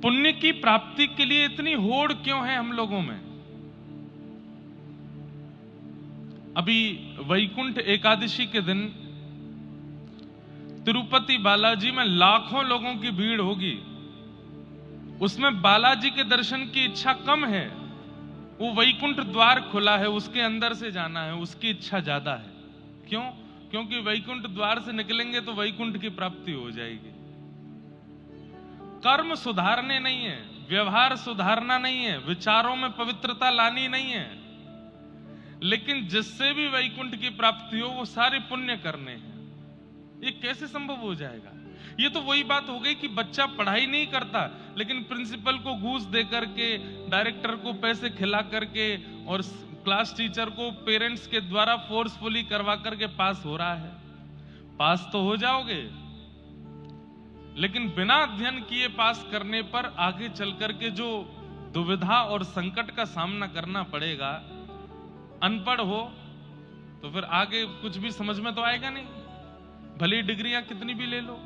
पुण्य की प्राप्ति के लिए इतनी होड़ क्यों है हम लोगों में? अभी वैकुंठ एकादशी के दिन तिरुपति बालाजी में लाखों लोगों की भीड़ होगी। उसमें बालाजी के दर्शन की इच्छा कम है, वो वैकुंठ द्वार खुला है, उसके अंदर से जाना है, उसकी इच्छा ज्यादा है। क्यों? क्योंकि वैकुंठ द्वार से निकलेंगे तो वैकुंठ की प्राप्ति हो जाएगी। कर्म सुधारने नहीं है, व्यवहार सुधारना नहीं है, विचारों में पवित्रता लानी नहीं है, लेकिन जिससे भी वैकुंठ की प्राप्ति हो वो सारे पुण्य करने हैं। ये कैसे संभव हो जाएगा? ये तो वही बात हो गई कि बच्चा पढ़ाई नहीं करता, लेकिन प्रिंसिपल को घूस दे करके, डायरेक्टर को पैसे खिला करके और क्लास टीचर को पेरेंट्स के द्वारा फोर्सफुली करवा करके पास हो रहा है। पास तो हो जाओगे, लेकिन बिना अध्ययन किए पास करने पर आगे चल करके जो दुविधा और संकट का सामना करना पड़ेगा, अनपढ़ हो तो फिर आगे कुछ भी समझ में तो आएगा नहीं, भली डिग्रियां कितनी भी ले लो।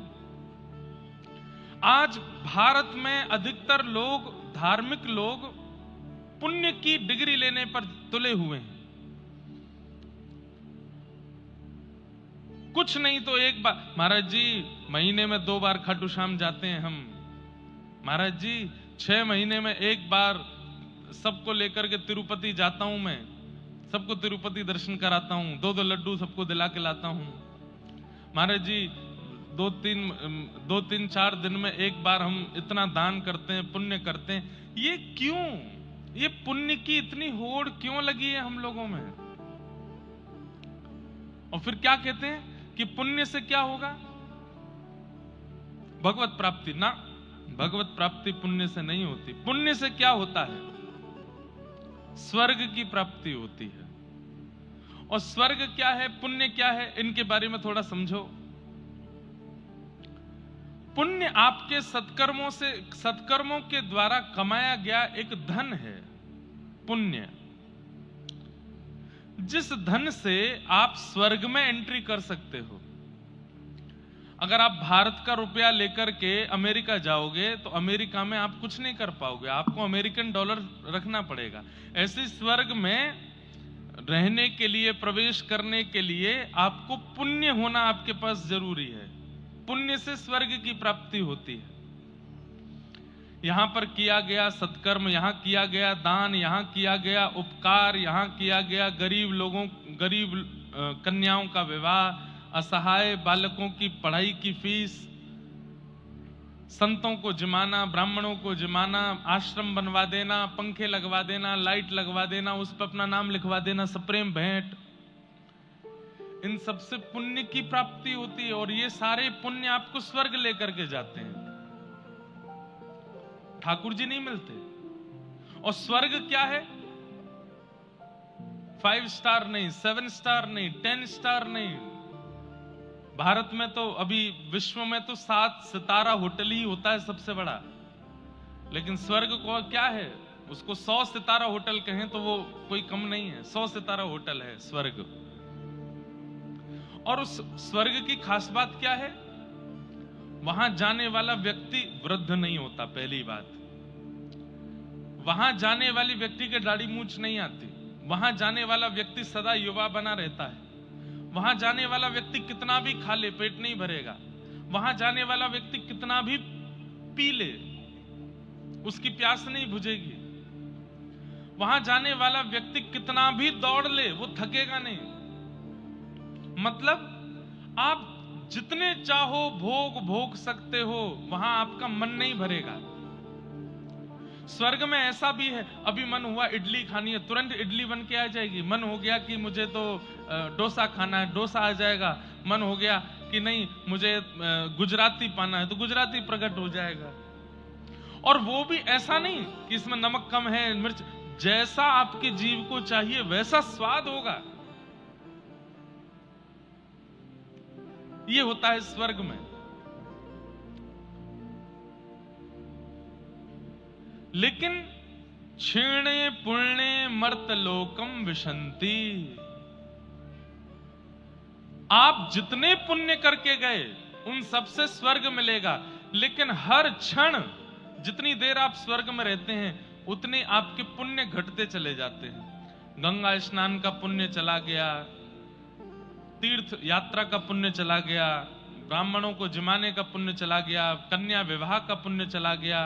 आज भारत में अधिकतर लोग, धार्मिक लोग, पुण्य की डिग्री लेने पर तुले हुए हैं। कुछ नहीं तो एक बार, महाराज जी महीने में 2 बार खाटू श्याम जाते हैं हम, महाराज जी 6 महीने में 1 बार सबको लेकर के तिरुपति जाता हूं, मैं सबको तिरुपति दर्शन कराता हूं, 2-2 लड्डू सबको दिला के लाता हूं, महाराज जी 2-3-4 दिन में 1 बार हम इतना दान करते हैं, पुण्य करते हैं। ये क्यों? ये पुण्य की इतनी होड़ क्यों लगी है हम लोगों में? और फिर क्या कहते हैं कि पुण्य से क्या होगा? भगवत प्राप्ति। ना, भगवत प्राप्ति पुण्य से नहीं होती। पुण्य से क्या होता है? स्वर्ग की प्राप्ति होती है। और स्वर्ग क्या है, पुण्य क्या है, इनके बारे में थोड़ा समझो। पुण्य आपके सत्कर्मों के द्वारा कमाया गया एक धन है। पुण्य, जिस धन से आप स्वर्ग में एंट्री कर सकते हो। अगर आप भारत का रुपया लेकर के अमेरिका जाओगे तो अमेरिका में आप कुछ नहीं कर पाओगे, आपको अमेरिकन डॉलर रखना पड़ेगा। ऐसे स्वर्ग में रहने के लिए, प्रवेश करने के लिए आपको पुण्य होना आपके पास जरूरी है। पुण्य से स्वर्ग की प्राप्ति होती है। यहां पर किया गया सत्कर्म, यहां किया गया दान, यहां किया गया उपकार, यहां किया गया गरीब कन्याओं का विवाह, असहाय बालकों की पढ़ाई की फीस, संतों को जिमाना, ब्राह्मणों को जिमाना, आश्रम बनवा देना, पंखे लगवा देना, लाइट लगवा देना, उस पर अपना नाम लिखवा देना, सप्रेम भेंट, इन सबसे पुण्य की प्राप्ति होती है। और ये सारे पुण्य आपको स्वर्ग लेकर के जाते हैं, ठाकुर जी नहीं मिलते। और स्वर्ग क्या है? 5 स्टार नहीं, 7 स्टार नहीं, 10 स्टार नहीं। भारत में तो अभी विश्व में तो 7 सितारा होटल ही होता है सबसे बड़ा, लेकिन स्वर्ग को क्या है? उसको 100 सितारा होटल कहें तो वो कोई कम नहीं है। 100 सितारा होटल है स्वर्ग। और उस स्वर्ग की खास बात क्या है? वहां जाने वाला व्यक्ति वृद्ध नहीं होता। पहली बात, वहां जाने वाली व्यक्ति के दाढ़ी मूंछ नहीं आती। वहां जाने वाला व्यक्ति सदा युवा बना रहता है। वहां जाने वाला व्यक्ति कितना भी खा ले पेट नहीं भरेगा। वहां जाने वाला व्यक्ति कितना भी पी ले उसकी प्यास नहीं बुझेगी। वहां जाने वाला व्यक्ति कितना भी दौड़ ले वो थकेगा नहीं। मतलब आप जितने चाहो भोग सकते हो, वहां आपका मन नहीं भरेगा। स्वर्ग में ऐसा भी है, अभी मन हुआ इडली खानी है, तुरंत इडली बन के आ जाएगी। मन हो गया कि मुझे तो डोसा खाना है, डोसा आ जाएगा। मन हो गया कि नहीं मुझे गुजराती पाना है, तो गुजराती प्रकट हो जाएगा। और वो भी ऐसा नहीं कि इसमें नमक कम है, मिर्च, जैसा आपके जीव को चाहिए वैसा स्वाद होगा। ये होता है स्वर्ग में। लेकिन क्षीणे पुण्ये मर्तलोकम विशन्ति, आप जितने पुण्य करके गए उन सबसे स्वर्ग मिलेगा, लेकिन हर क्षण जितनी देर आप स्वर्ग में रहते हैं उतने आपके पुण्य घटते चले जाते हैं। गंगा स्नान का पुण्य चला गया, तीर्थ यात्रा का पुण्य चला गया, ब्राह्मणों को जिमाने का पुण्य चला गया, कन्या विवाह का पुण्य चला गया,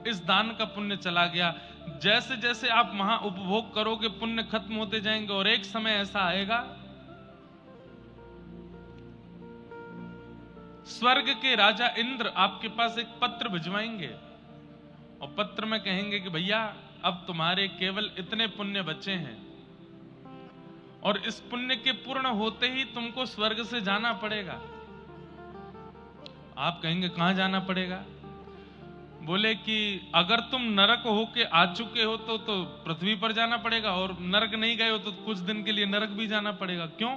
इस दान का पुण्य चला गया। जैसे जैसे आप वहां उपभोग करोगे पुण्य खत्म होते जाएंगे और एक समय ऐसा आएगा स्वर्ग के राजा इंद्र आपके पास एक पत्र भिजवाएंगे और पत्र में कहेंगे कि भैया अब तुम्हारे केवल इतने पुण्य बचे हैं और इस पुण्य के पूर्ण होते ही तुमको स्वर्ग से जाना पड़ेगा। आप कहेंगे कहां जाना पड़ेगा? बोले कि अगर तुम नरक होके आ चुके हो तो पृथ्वी पर जाना पड़ेगा, और नरक नहीं गए हो तो कुछ दिन के लिए नरक भी जाना पड़ेगा। क्यों?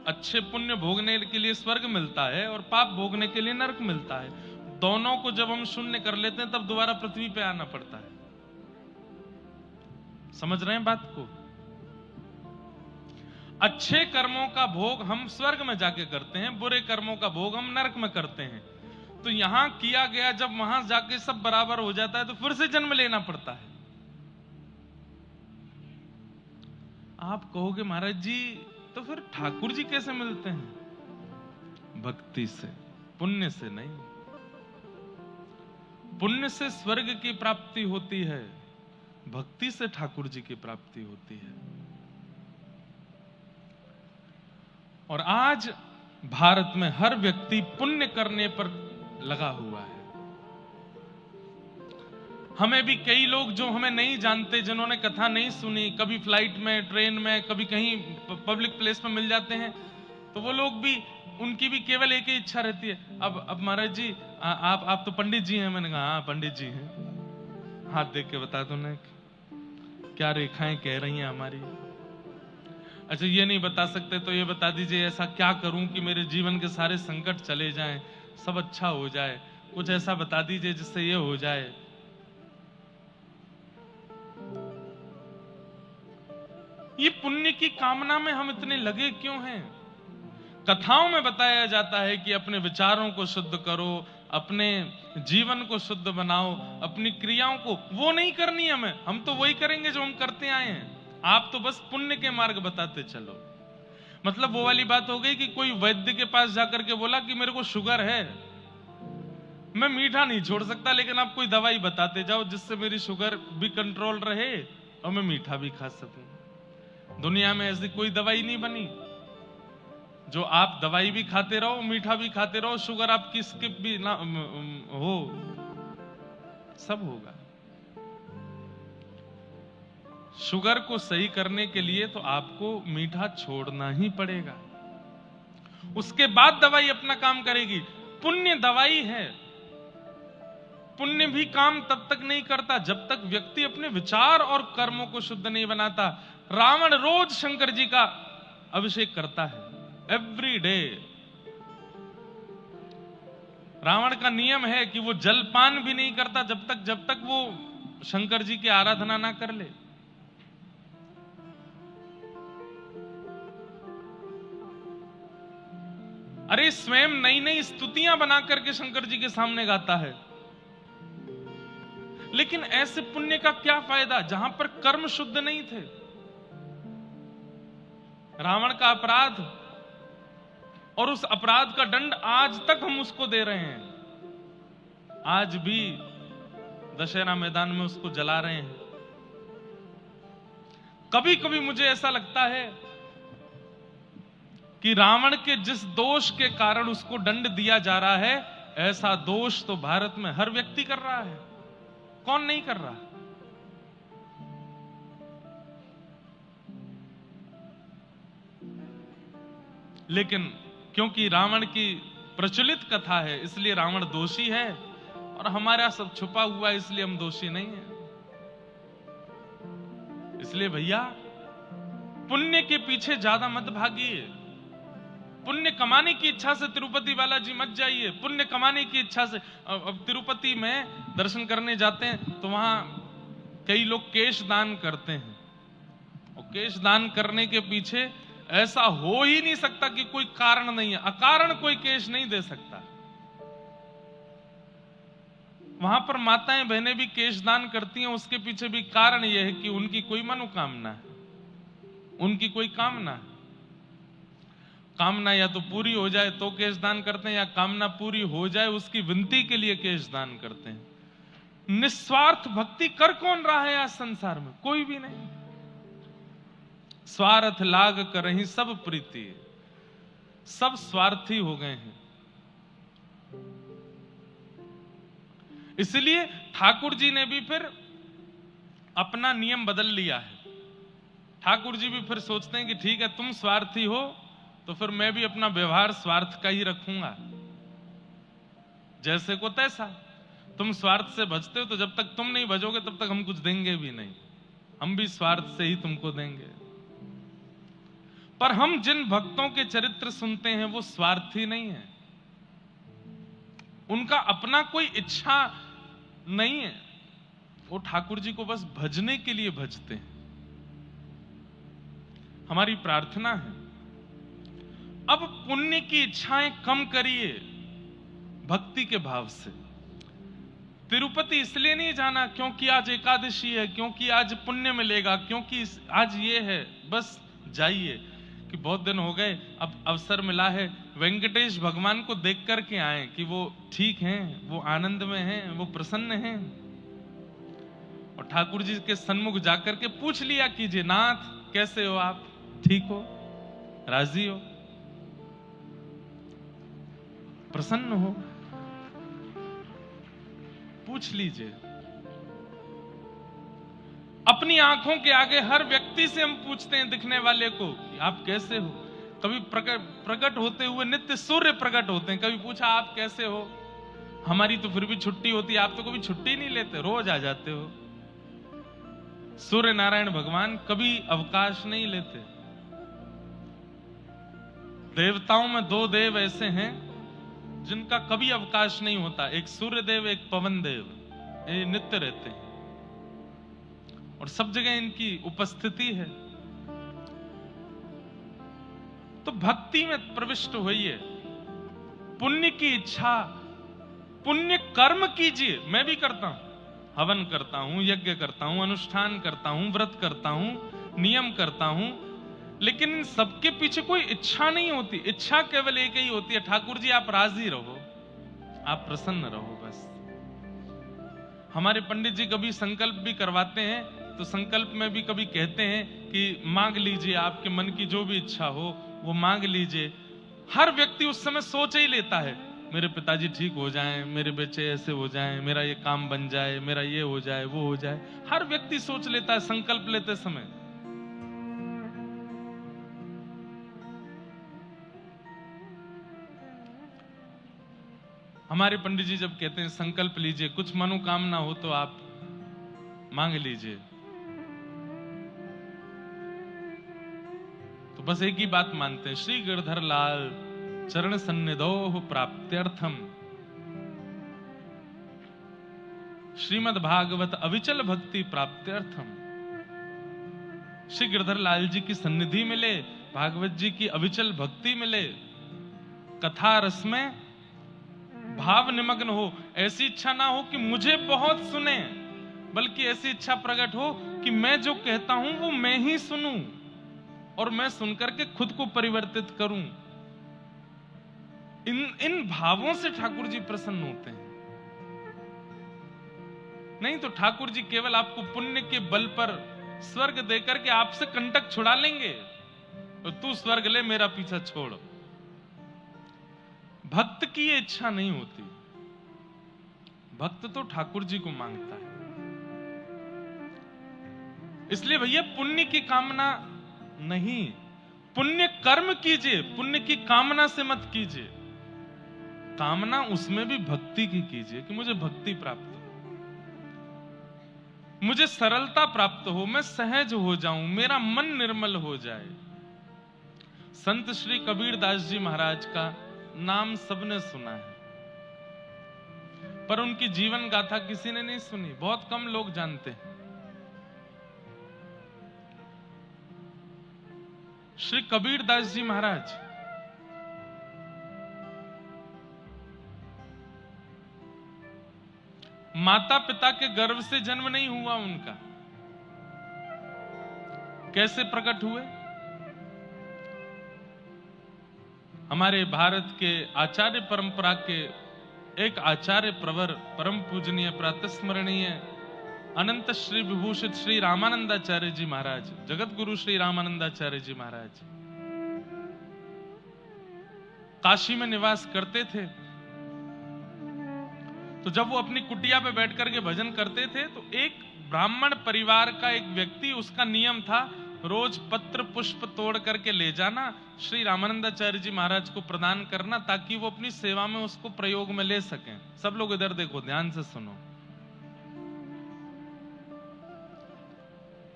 अच्छे पुण्य भोगने के लिए स्वर्ग मिलता है और पाप भोगने के लिए नरक मिलता है। दोनों को जब हम शून्य कर लेते हैं तब दोबारा पृथ्वी पे आना पड़ता है। समझ रहे हैं बात को? अच्छे कर्मों का भोग हम स्वर्ग में जाके करते हैं, बुरे कर्मों का भोग हम नरक में करते हैं। तो यहां किया गया जब वहां जाके सब बराबर हो जाता है तो फिर से जन्म लेना पड़ता है। आप कहोगे महाराज जी तो फिर ठाकुर जी कैसे मिलते हैं? भक्ति से, पुण्य से नहीं। पुण्य से स्वर्ग की प्राप्ति होती है, भक्ति से ठाकुर जी की प्राप्ति होती है। और आज भारत में हर व्यक्ति पुण्य करने पर लगा हुआ है। हमें भी कई लोग जो हमें नहीं जानते, जिन्होंने कथा नहीं सुनी, कभी फ्लाइट में, ट्रेन में, कभी कहीं पब्लिक प्लेस में मिल जाते हैं, तो वो लोग भी, उनकी भी केवल एक ही इच्छा रहती है, अब महाराज जी आप तो पंडित जी हैं। मैंने कहा हाँ पंडित जी हैं। हाथ देख के बता दो ना क्या रेखाएं कह रही हैं हमारी। अच्छा ये नहीं बता सकते तो ये बता दीजिए ऐसा क्या करूं कि मेरे जीवन के सारे संकट चले जाएं, सब अच्छा हो जाए। कुछ ऐसा बता दीजिए जिससे ये हो जाए। ये पुण्य की कामना में हम इतने लगे क्यों हैं? कथाओं में बताया जाता है कि अपने विचारों को शुद्ध करो, अपने जीवन को शुद्ध बनाओ, अपनी क्रियाओं को, वो नहीं करनी हमें, हम तो वही करेंगे जो हम करते आए हैं। आप तो बस पुण्य के मार्ग बताते चलो। मतलब वो वाली बात हो गई कि कोई वैद्य के पास जाकर के बोला कि मेरे को शुगर है, मैं मीठा नहीं छोड़ सकता, लेकिन आप कोई दवाई बताते जाओ जिससे मेरी शुगर भी कंट्रोल रहे और मैं मीठा भी खा सकूं। दुनिया में ऐसी कोई दवाई नहीं बनी जो आप दवाई भी खाते रहो, मीठा भी खाते रहो, शुगर आपकी स्किप भी ना हो, सब होगा। शुगर को सही करने के लिए तो आपको मीठा छोड़ना ही पड़ेगा, उसके बाद दवाई अपना काम करेगी। पुण्य दवाई है। पुण्य भी काम तब तक नहीं करता जब तक व्यक्ति अपने विचार और कर्मों को शुद्ध नहीं बनाता। रावण रोज शंकर जी का अभिषेक करता है, एवरी डे। रावण का नियम है कि वो जलपान भी नहीं करता जब तक वो शंकर जी की आराधना ना कर ले। अरे स्वयं नई नई स्तुतियां बना करके शंकर जी के सामने गाता है। लेकिन ऐसे पुण्य का क्या फायदा जहां पर कर्म शुद्ध नहीं थे? रावण का अपराध और उस अपराध का दंड आज तक हम उसको दे रहे हैं। आज भी दशहरा मैदान में उसको जला रहे हैं। कभी कभी मुझे ऐसा लगता है कि रावण के जिस दोष के कारण उसको दंड दिया जा रहा है, ऐसा दोष तो भारत में हर व्यक्ति कर रहा है। कौन नहीं कर रहा? लेकिन क्योंकि रावण की प्रचलित कथा है इसलिए रावण दोषी है, और हमारा सब छुपा हुआ है इसलिए हम दोषी नहीं है। इसलिए भैया पुण्य के पीछे ज्यादा मत भागिए। पुण्य कमाने की इच्छा से तिरुपति बालाजी मत जाइए। पुण्य कमाने की इच्छा से, अब तिरुपति में दर्शन करने जाते हैं तो वहां कई लोग केश दान करते हैं, और केश दान करने के पीछे ऐसा हो ही नहीं सकता कि कोई कारण नहीं है। अकारण कोई केश नहीं दे सकता। वहां पर माताएं बहनें भी केश दान करती हैं, उसके पीछे भी कारण यह है कि उनकी कोई मनोकामना है, उनकी कोई कामना है। कामना या तो पूरी हो जाए तो केश दान करते हैं, या कामना पूरी हो जाए उसकी विनती के लिए केश दान करते हैं। निस्वार्थ भक्ति कर कौन रहा है आज संसार में? कोई भी नहीं। स्वार्थ लाग करहि सब प्रीति, सब स्वार्थी हो गए हैं। इसलिए ठाकुर जी ने भी फिर अपना नियम बदल लिया है। ठाकुर जी भी फिर सोचते हैं कि ठीक है, तुम स्वार्थी हो तो फिर मैं भी अपना व्यवहार स्वार्थ का ही रखूंगा, जैसे को तैसा। तुम स्वार्थ से भजते हो तो जब तक तुम नहीं भजोगे तब तक हम कुछ देंगे भी नहीं, हम भी स्वार्थ से ही तुमको देंगे। पर हम जिन भक्तों के चरित्र सुनते हैं वो स्वार्थी नहीं है, उनका अपना कोई इच्छा नहीं है, वो ठाकुर जी को बस भजने के लिए भजते हैं। हमारी प्रार्थना है, अब पुण्य की इच्छाएं कम करिए भक्ति के भाव से। तिरुपति इसलिए नहीं जाना क्योंकि आज एकादशी है, क्योंकि आज पुण्य मिलेगा, क्योंकि आज ये है, बस जाइए कि बहुत दिन हो गए, अब अवसर मिला है, वेंकटेश भगवान को देख करके आए कि वो ठीक हैं, वो आनंद में हैं, वो प्रसन्न हैं। और ठाकुर जी के सन्मुख जाकर के पूछ लिया कीजिए, नाथ कैसे हो आप, ठीक हो, राजी हो, प्रसन्न हो, पूछ लीजिए। अपनी आंखों के आगे हर व्यक्ति से हम पूछते हैं दिखने वाले को कि आप कैसे हो। कभी प्रकट होते हुए नित्य सूर्य प्रकट होते हैं, कभी पूछा आप कैसे हो। हमारी तो फिर भी छुट्टी होती है, आप तो कभी छुट्टी नहीं लेते, रोज आ जाते हो। सूर्य नारायण भगवान कभी अवकाश नहीं लेते। देवताओं में दो देव ऐसे हैं जिनका कभी अवकाश नहीं होता, एक सूर्य देव, एक पवन देव, ये नित्य रहते हैं और सब जगह इनकी उपस्थिति है। तो भक्ति में प्रविष्ट होइए, पुण्य की इच्छा, पुण्य कर्म कीजिए। मैं भी करता हूं, हवन करता हूं, यज्ञ करता हूं, अनुष्ठान करता हूं, व्रत करता हूं, नियम करता हूं, लेकिन इन सबके पीछे कोई इच्छा नहीं होती। इच्छा केवल एक ही होती है, ठाकुर जी आप राजी रहो, आप प्रसन्न रहो, बस। हमारे पंडित जी कभी संकल्प भी करवाते हैं तो संकल्प में भी कभी कहते हैं कि मांग लीजिए, आपके मन की जो भी इच्छा हो वो मांग लीजिए। हर व्यक्ति उस समय सोच ही लेता है, मेरे पिताजी ठीक हो जाएं, मेरे बच्चे ऐसे हो जाएं, मेरा ये काम बन जाए, मेरा ये हो जाए, वो हो जाए। हर व्यक्ति सोच लेता है संकल्प लेते समय। हमारे पंडित जी जब कहते हैं संकल्प लीजिए, कुछ मनोकामना हो तो आप मांग लीजिए, तो बस एक ही बात मानते हैं, श्री गिरधर लाल चरण सन्निधोः प्राप्त्यर्थम श्रीमद् भागवत अविचल भक्ति प्राप्त्यर्थम। श्री गिरधर लाल जी की सन्निधि मिले, भागवत जी की अविचल भक्ति मिले, कथा रस में भाव निमग्न हो। ऐसी इच्छा ना हो कि मुझे बहुत सुने, बल्कि ऐसी इच्छा प्रकट हो कि मैं जो कहता हूं वो मैं ही सुनूं और मैं सुनकर के खुद को परिवर्तित करूं। इन भावों से ठाकुर जी प्रसन्न होते हैं। नहीं तो ठाकुर जी केवल आपको पुण्य के बल पर स्वर्ग देकर के आपसे कंटक छुड़ा लेंगे, तो तू स्वर्ग ले, मेरा पीछा छोड़। भक्त की ये इच्छा नहीं होती। भक्त तो ठाकुर जी को मांगता है। इसलिए भैया पुण्य की कामना नहीं, पुण्य कर्म कीजिए, पुण्य की कामना से मत कीजिए। कामना उसमें भी भक्ति की कीजिए कि मुझे भक्ति प्राप्त हो, मुझे सरलता प्राप्त हो, मैं सहज हो जाऊं, मेरा मन निर्मल हो जाए। संत श्री कबीर दास जी महाराज का नाम सबने सुना है, पर उनकी जीवन गाथा किसी ने नहीं सुनी, बहुत कम लोग जानते हैं। श्री कबीर दास जी महाराज माता पिता के गर्भ से जन्म नहीं हुआ उनका। कैसे प्रकट हुए? हमारे भारत के आचार्य परंपरा के एक आचार्य प्रवर, परम पूजनीय प्रातस्मरणीय अनंत श्री विभूषित श्री रामानंदाचार्य जी महाराज, जगत गुरु श्री रामानंदाचार्य जी महाराज काशी में निवास करते थे। तो जब वो अपनी कुटिया पे बैठ करके भजन करते थे, तो एक ब्राह्मण परिवार का एक व्यक्ति, उसका नियम था रोज पत्र पुष्प तोड़ करके ले जाना, श्री रामानंदाचार्य जी महाराज को प्रदान करना, ताकि वो अपनी सेवा में उसको प्रयोग में ले सकें। सब लोग इधर देखो, ध्यान से सुनो,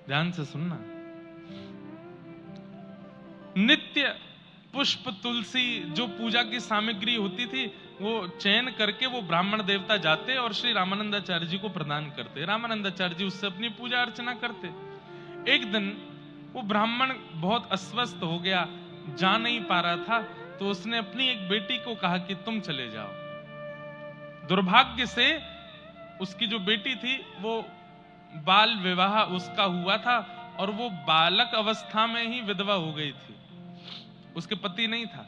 ध्यान से सुनना। नित्य पुष्प तुलसी जो पूजा की सामग्री होती थी, वो चयन करके वो ब्राह्मण देवता जाते और श्री रामानंदाचार्य जी को प्रदान करते। रामानंदाचार्य जी उससे अपनी पूजा अर्चना करते। एक दिन वो ब्राह्मण बहुत अस्वस्थ हो गया, जा नहीं पा रहा था, तो उसने अपनी एक बेटी को कहा कि तुम चले जाओ। दुर्भाग्य से उसकी जो बेटी थी वो बाल विवाह उसका हुआ था और वो बालक अवस्था में ही विधवा हो गई थी, उसके पति नहीं था।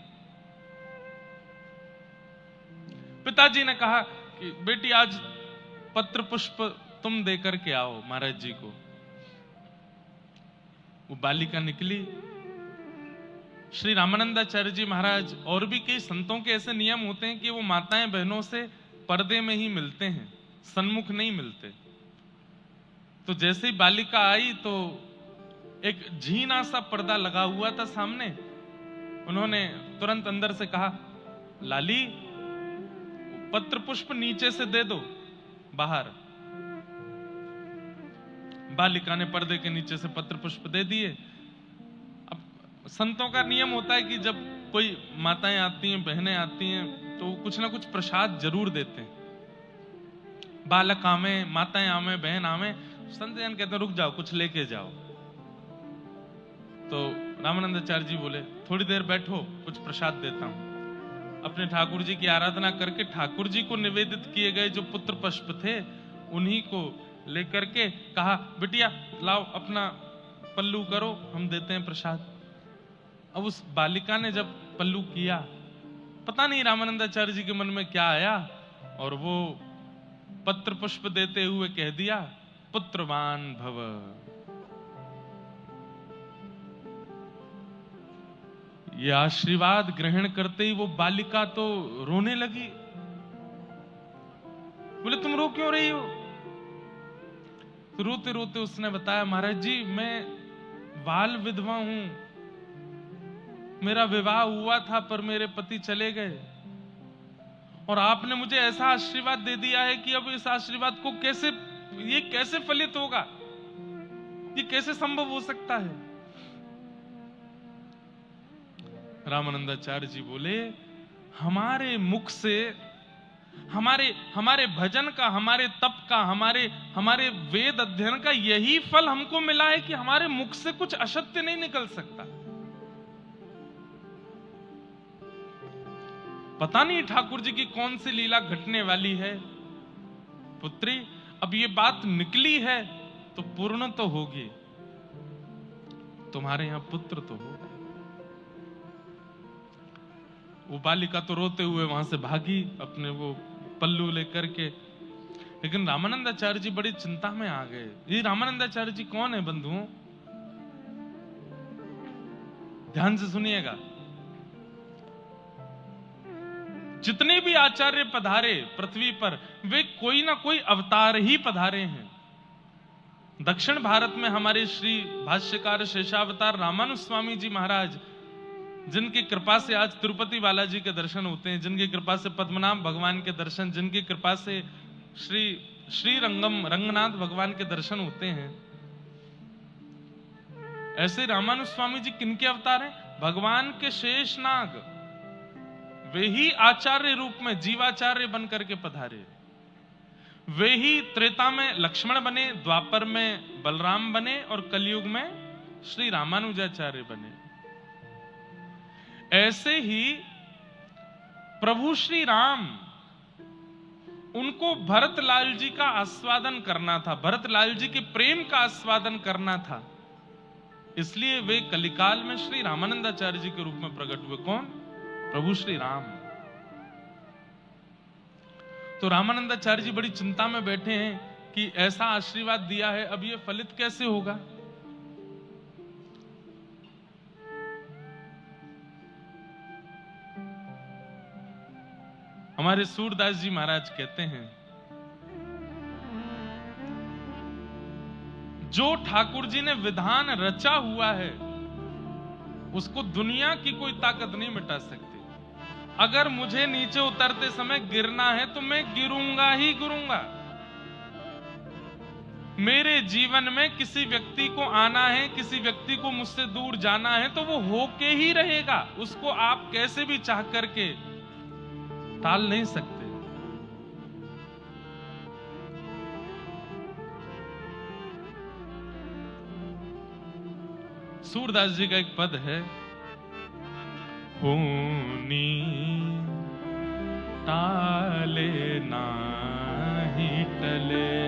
पिताजी ने कहा कि बेटी आज पत्र पुष्प तुम देकर के आओ महाराज जी को। वो बालिका निकली। श्री रामानंदाचार्य जी महाराज और भी कई संतों के ऐसे नियम होते हैं कि वो माताएं बहनों से पर्दे में ही मिलते हैं, सन्मुख नहीं मिलते। तो जैसे ही बालिका आई तो एक झीना सा पर्दा लगा हुआ था सामने। उन्होंने तुरंत अंदर से कहा, लाली पत्र पुष्प नीचे से दे दो बाहर। बालिका ने पर्दे के नीचे से पत्र पुष्प दे दिए। अब संतों का नियम होता है कि जब कोई माताएं आती हैं, बहनें आती हैं, तो कुछ ना कुछ प्रसाद जरूर देते हैं। बालक आवे, माताएं आवे, बहन आवे, संत जन कहते हैं रुक जाओ, कुछ लेके जाओ। तो रामानंदाचार्य जी बोले थोड़ी देर बैठो, कुछ प्रसाद देता हूं। अपने ठाकुर जी की आराधना करके ठाकुर जी को निवेदित किए गए जो पुत्र पुष्प थे उन्हीं को लेकर के कहा, बिटिया लाओ अपना पल्लू करो, हम देते हैं प्रसाद। अब उस बालिका ने जब पल्लू किया, पता नहीं रामानंदाचार्य जी के मन में क्या आया, और वो पत्र पुष्प देते हुए कह दिया, पुत्रवान भव। ये आशीर्वाद ग्रहण करते ही वो बालिका तो रोने लगी। बोले तुम रो क्यों रही हो? तो रोते रोते उसने बताया, महाराज जी मैं बाल विधवा हूं, मेरा विवाह हुआ था पर मेरे पति चले गए, और आपने मुझे ऐसा आशीर्वाद दे दिया है कि अब इस आशीर्वाद को ये कैसे फलित होगा, ये कैसे संभव हो सकता है? रामानंदाचार्य जी बोले, हमारे मुख से, हमारे भजन का, हमारे तप का, हमारे वेद अध्ययन का यही फल हमको मिला है कि हमारे मुख से कुछ असत्य नहीं निकल सकता। पता नहीं ठाकुर जी की कौन सी लीला घटने वाली है। पुत्री, अब ये बात निकली है तो पूर्ण तो होगी, तुम्हारे यहां पुत्र तो होगा। वो बालिका तो रोते हुए वहां से भागी अपने वो पल्लू लेकर के, लेकिन रामानंदाचार्य जी बड़ी चिंता में आ गए। ये रामानंदाचार्य जी कौन है बंधुओं? ध्यान से सुनिएगा। जितने भी आचार्य पधारे पृथ्वी पर, वे कोई ना कोई अवतार ही पधारे हैं। दक्षिण भारत में हमारे श्री भाष्यकार शेषावतार रामानुज स्वामी जी महाराज, जिनकी कृपा से आज तिरुपति बालाजी के दर्शन होते हैं, जिनकी कृपा से पद्मनाभ भगवान के दर्शन, जिनकी कृपा से श्री रंगनाथ भगवान के दर्शन होते हैं, ऐसे रामानुज स्वामी जी किनके अवतार हैं? भगवान के शेषनाग, वे ही आचार्य रूप में जीवाचार्य बनकर के पधारे। वे ही त्रेता में लक्ष्मण बने, द्वापर में बलराम बने और कलयुग में श्री रामानुजाचार्य बने। ऐसे ही प्रभु श्री राम उनको भरतलाल जी का आस्वादन करना था, भरतलाल जी के प्रेम का आस्वादन करना था। इसलिए वे कलिकाल में श्री रामानंदाचार्य जी के रूप में प्रकट हुए। कौन? प्रभु श्री राम। तो रामानंदाचार्य जी बड़ी चिंता में बैठे हैं कि ऐसा आशीर्वाद दिया है, अब ये फलित कैसे होगा। हमारे सूरदास जी महाराज कहते हैं, जो ठाकुर जी ने विधान रचा हुआ है उसको दुनिया की कोई ताकत नहीं मिटा सकती। अगर मुझे नीचे उतरते समय गिरना है तो मैं गिरूंगा ही गिरूंगा। मेरे जीवन में किसी व्यक्ति को आना है, किसी व्यक्ति को मुझसे दूर जाना है तो वो होके ही रहेगा, उसको आप कैसे भी चाह करके टाल नहीं सकते। सूरदास जी का एक पद है, होनी टाले नाही टले,